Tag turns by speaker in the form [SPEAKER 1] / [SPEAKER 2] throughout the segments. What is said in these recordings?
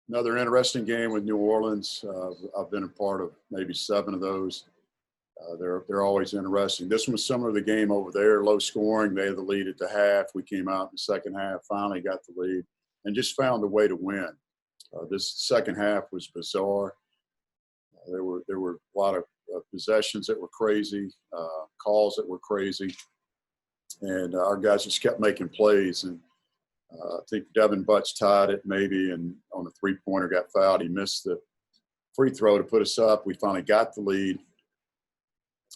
[SPEAKER 1] Another interesting game with New Orleans. I've been a part of maybe 7 of those. They're always interesting. This one was similar to the game over there, low scoring. They had the lead at the half. We came out in the second half, finally got the lead, and just found a way to win. This second half was bizarre. There were a lot of possessions that were crazy, calls that were crazy, and our guys just kept making plays. And I think Devin Butts tied it maybe, and on the three-pointer got fouled. He missed the free throw to put us up. We finally got the lead,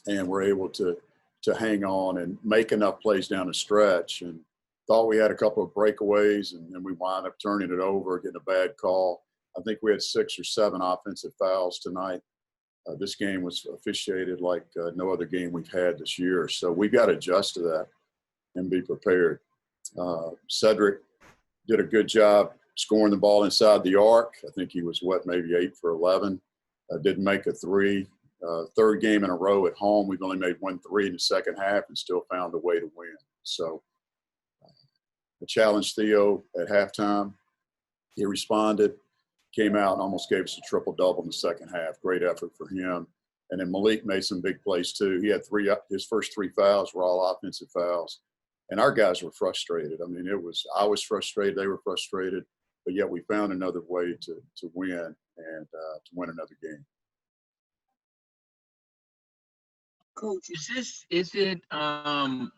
[SPEAKER 1] and were able to hang on and make enough plays down the stretch. And thought we had a couple of breakaways, and then we wound up turning it over, getting a bad call. I think we had 6 or 7 offensive fouls tonight. This game was officiated like no other game we've had this year. So we've got to adjust to that and be prepared. Cedric did a good job scoring the ball inside the arc. I think he was, maybe 8 for 11. Didn't make a 3. Third game in a row at home. We've only made 1 3 in the second half and still found a way to win. So I challenged Theo at halftime. He responded, came out and almost gave us a triple-double in the second half. Great effort for him. And then Malik made some big plays too. He had his first 3 fouls were all offensive fouls. And our guys were frustrated. I mean, I was frustrated, they were frustrated, but yet we found another way to win and to win another game.
[SPEAKER 2] Coach, I'm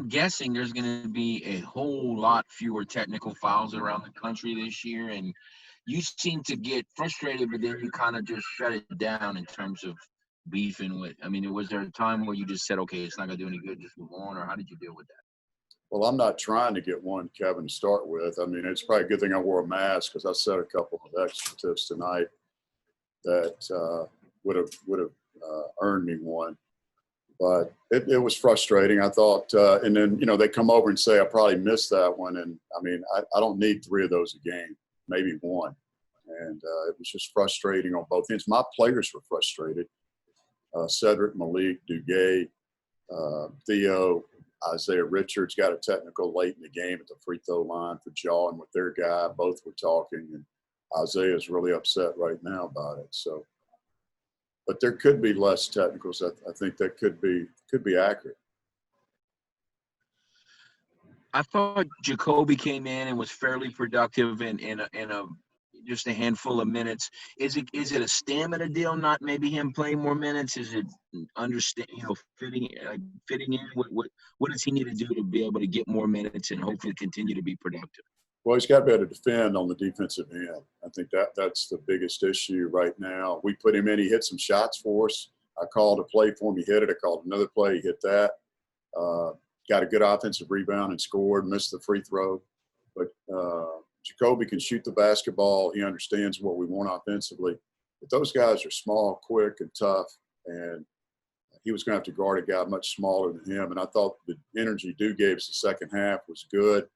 [SPEAKER 2] guessing there's going to be a whole lot fewer technical fouls around the country this year, and you seem to get frustrated, but then you kind of just shut it down in terms of beefing with. I mean, was there a time where you just said, okay, it's not going to do any good, just move on, or how did you deal with that?
[SPEAKER 1] Well, I'm not trying to get one, Kevin, to start with. I mean, it's probably a good thing I wore a mask because I said a couple of expletives tonight that would have earned me one. But it was frustrating. I thought, and then, they come over and say, I probably missed that one. And I mean, I don't need 3 of those a game, maybe 1. And it was just frustrating on both ends. My players were frustrated. Cedric, Malik, Duguay, Theo, Isaiah Richards got a technical late in the game at the free throw line for jawing with their guy. Both were talking, and Isaiah's really upset right now about it. So, but there could be less technicals. I think that could be accurate.
[SPEAKER 2] I thought Jacoby came in and was fairly productive in just a handful of minutes. Is it a stamina deal? Not maybe him playing more minutes? Is it fitting in? What does he need to do to be able to get more minutes and hopefully continue to be productive?
[SPEAKER 1] Well, he's got to be able to defend on the defensive end. I think that's the biggest issue right now. We put him in. He hit some shots for us. I called a play for him. He hit it. I called another play. He hit that. Got a good offensive rebound and scored. Missed the free throw. But Jacoby can shoot the basketball. He understands what we want offensively. But those guys are small, quick, and tough. And he was going to have to guard a guy much smaller than him. And I thought the energy Duke gave us the second half was good.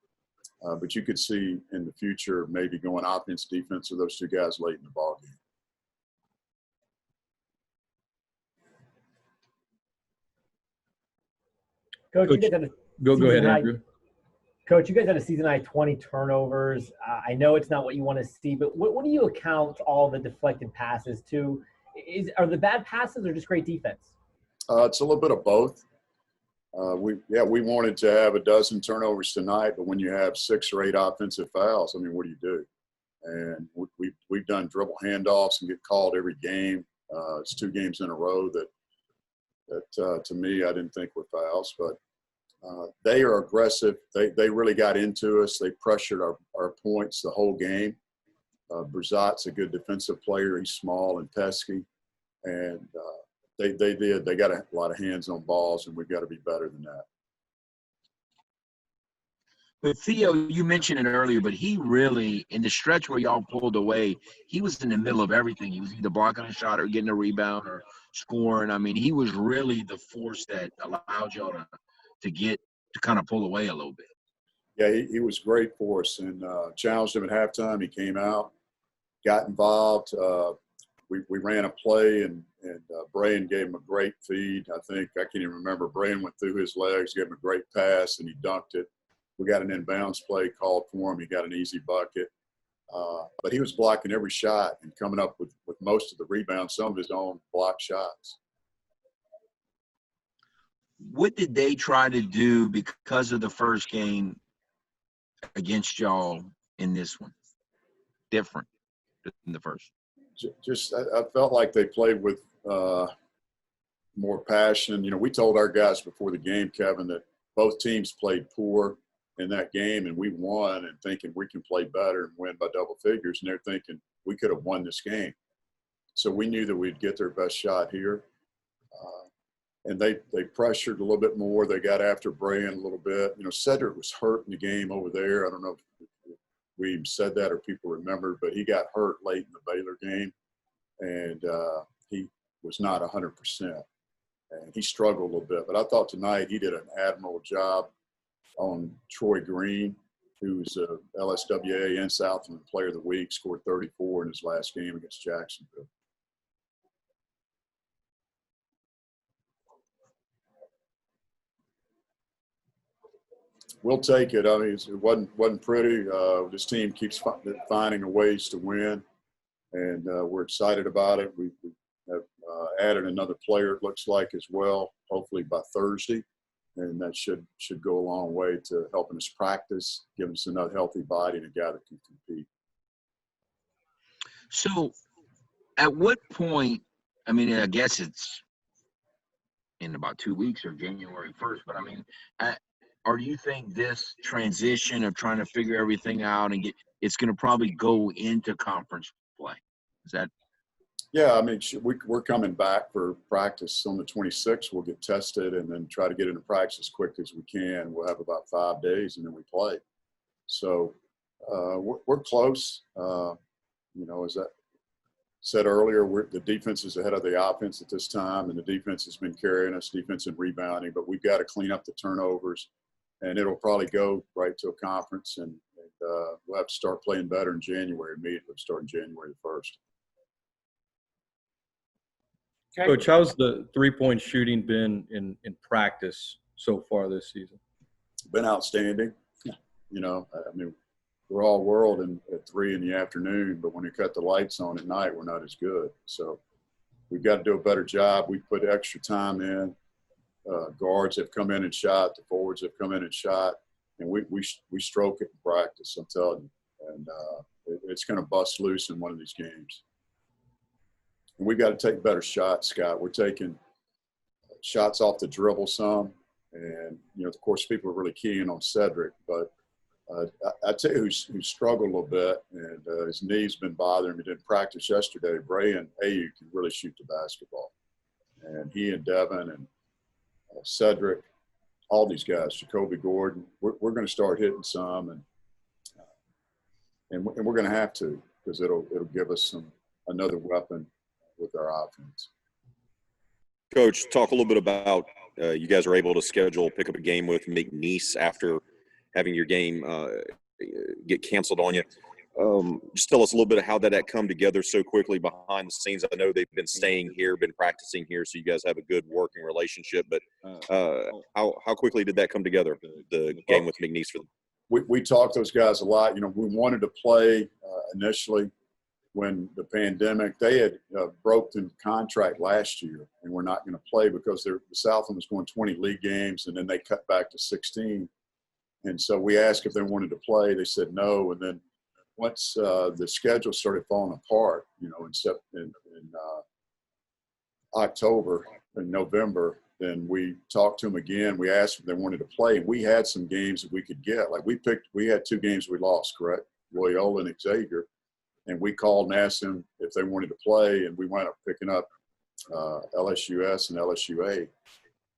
[SPEAKER 1] But you could see in the future maybe going offense, defense with those 2 guys late in the ball game.
[SPEAKER 3] Coach, you guys had
[SPEAKER 4] go ahead, Andrew.
[SPEAKER 3] Coach, you guys had a season high 20 turnovers. I know it's not what you want to see, but what do you account all the deflected passes to? Are the bad passes or just great defense?
[SPEAKER 1] It's a little bit of both. We wanted to have a dozen turnovers tonight, but when you have 6 or 8 offensive fouls, I mean, what do you do? And we've done dribble handoffs and get called every game. It's 2 games in a row that to me I didn't think were fouls, but they are aggressive. They really got into us. They pressured our points the whole game. Brzat's a good defensive player. He's small and pesky, and They did. They got a lot of hands on balls, and we've got to be better than that.
[SPEAKER 2] But Theo, you mentioned it earlier, but he really, in the stretch where y'all pulled away, he was in the middle of everything. He was either blocking a shot or getting a rebound or scoring. I mean, he was really the force that allowed y'all to kind of pull away a little bit.
[SPEAKER 1] Yeah, he was great for us, and challenged him at halftime. He came out, got involved. We ran a play, and Brain gave him a great feed. I can't even remember. Brain went through his legs, gave him a great pass, and he dunked it. We got an inbounds play called for him. He got an easy bucket. But he was blocking every shot and coming up with most of the rebounds, some of his own block shots.
[SPEAKER 2] What did they try to do because of the first game against y'all in this one? Different than the first?
[SPEAKER 1] Just I felt like they played with more passion. You know, we told our guys before the game, Kevin, that both teams played poor in that game, and we won, and thinking we can play better and win by double figures, and they're thinking we could have won this game. So we knew that we'd get their best shot here. And they pressured a little bit more. They got after Brian a little bit. You know, Cedric was hurt in the game over there. I don't know if we even said that or people remember, but he got hurt late in the Baylor game, and he was not 100%. And he struggled a little bit. But I thought tonight he did an admirable job on Troy Green, who's a LSWA and Southland Player of the Week, scored 34 in his last game against Jacksonville. We'll take it. I mean, it wasn't pretty. This team keeps finding ways to win, and we're excited about it. We have added another player, it looks like, as well, hopefully by Thursday, and that should go a long way to helping us practice, giving us another healthy body and a guy that can compete.
[SPEAKER 2] So at what point, I mean, I guess it's in about 2 weeks or January 1st, but I mean, or do you think this transition of trying to figure everything out and it's going to probably go into conference play? Is that?
[SPEAKER 1] Yeah, I mean, we're coming back for practice on the 26th. We'll get tested and then try to get into practice as quick as we can. We'll have about 5 days and then we play. So we're close. You know, as I said earlier, the defense is ahead of the offense at this time, and the defense has been carrying us, defense and rebounding, but we've got to clean up the turnovers. And it'll probably go right to a conference, and we'll have to start playing better in January, immediately starting January 1st.
[SPEAKER 4] Okay. Coach, how's the three-point shooting been in practice so far this season?
[SPEAKER 1] Been outstanding. You know, I mean, we're all world at 3 in the afternoon, but when we cut the lights on at night, we're not as good. So we've got to do a better job. We put extra time in. Guards have come in and shot. The forwards have come in and shot, and we stroke it in practice. I'm telling you, and it's going to bust loose in one of these games. And we've got to take better shots, Scott. We're taking shots off the dribble some, and you know, of course, people are really keying on Cedric, but I tell you who's struggled a little bit, and his knee's been bothering him. He didn't practice yesterday. Brian Ayu can really shoot the basketball, and he and Devin and Cedric, all these guys, Jacoby Gordon, we're going to start hitting some, and we're going to have to, because it'll give us another weapon with our offense.
[SPEAKER 5] Coach, talk a little bit about you guys are able to pick up a game with McNeese after having your game get canceled on you. Just tell us a little bit of how that come together so quickly behind the scenes. I know they've been staying here, been practicing here, so you guys have a good working relationship. But how quickly did that come together, the game with McNeese for them?
[SPEAKER 1] We talked to those guys a lot. You know, we wanted to play initially when the pandemic. They had broken contract last year and were not going to play because the Southland was going 20 league games, and then they cut back to 16. And so we asked if they wanted to play. They said no, and then once the schedule started falling apart, you know, in October and November, then we talked to them again. We asked if they wanted to play, and we had some games that we could get. Like we had 2 games we lost, correct? Loyola and Xavier. And we called and asked them if they wanted to play, and we wound up picking up LSUS and LSUA.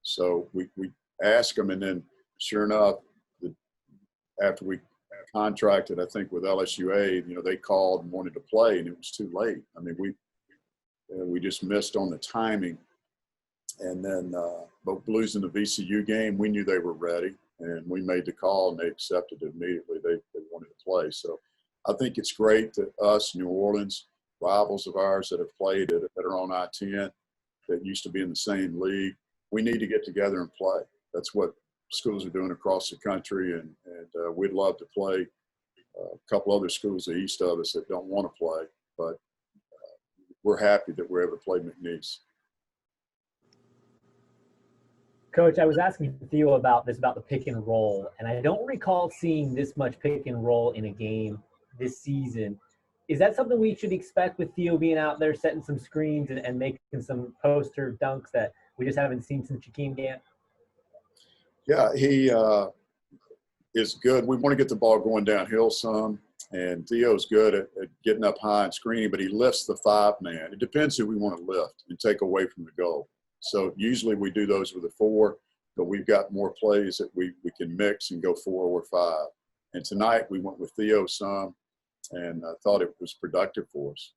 [SPEAKER 1] So we asked them, and then sure enough, after we contracted, I think, with LSUA, you know, they called and wanted to play, and it was too late. I mean, we just missed on the timing. And then, but losing the VCU game, we knew they were ready, and we made the call, and they accepted it immediately. They wanted to play. So I think it's great that us, New Orleans, rivals of ours that have played that are on I-10, that used to be in the same league, we need to get together and play. That's what schools are doing across the country, and we'd love to play a couple other schools east of us that don't want to play, but we're happy that we're able to play McNeese.
[SPEAKER 3] Coach, I was asking Theo about this, about the pick and roll, and I don't recall seeing this much pick and roll in a game this season. Is that something we should expect with Theo being out there setting some screens and making some poster dunks that we just haven't seen since Jakeem Gant?
[SPEAKER 1] Yeah, he is good. We want to get the ball going downhill some, and Theo's good at getting up high and screening, but he lifts the 5-man. It depends who we want to lift and take away from the goal. So usually we do those with a 4, but we've got more plays that we can mix and go 4 or 5. And tonight we went with Theo some, and I thought it was productive for us.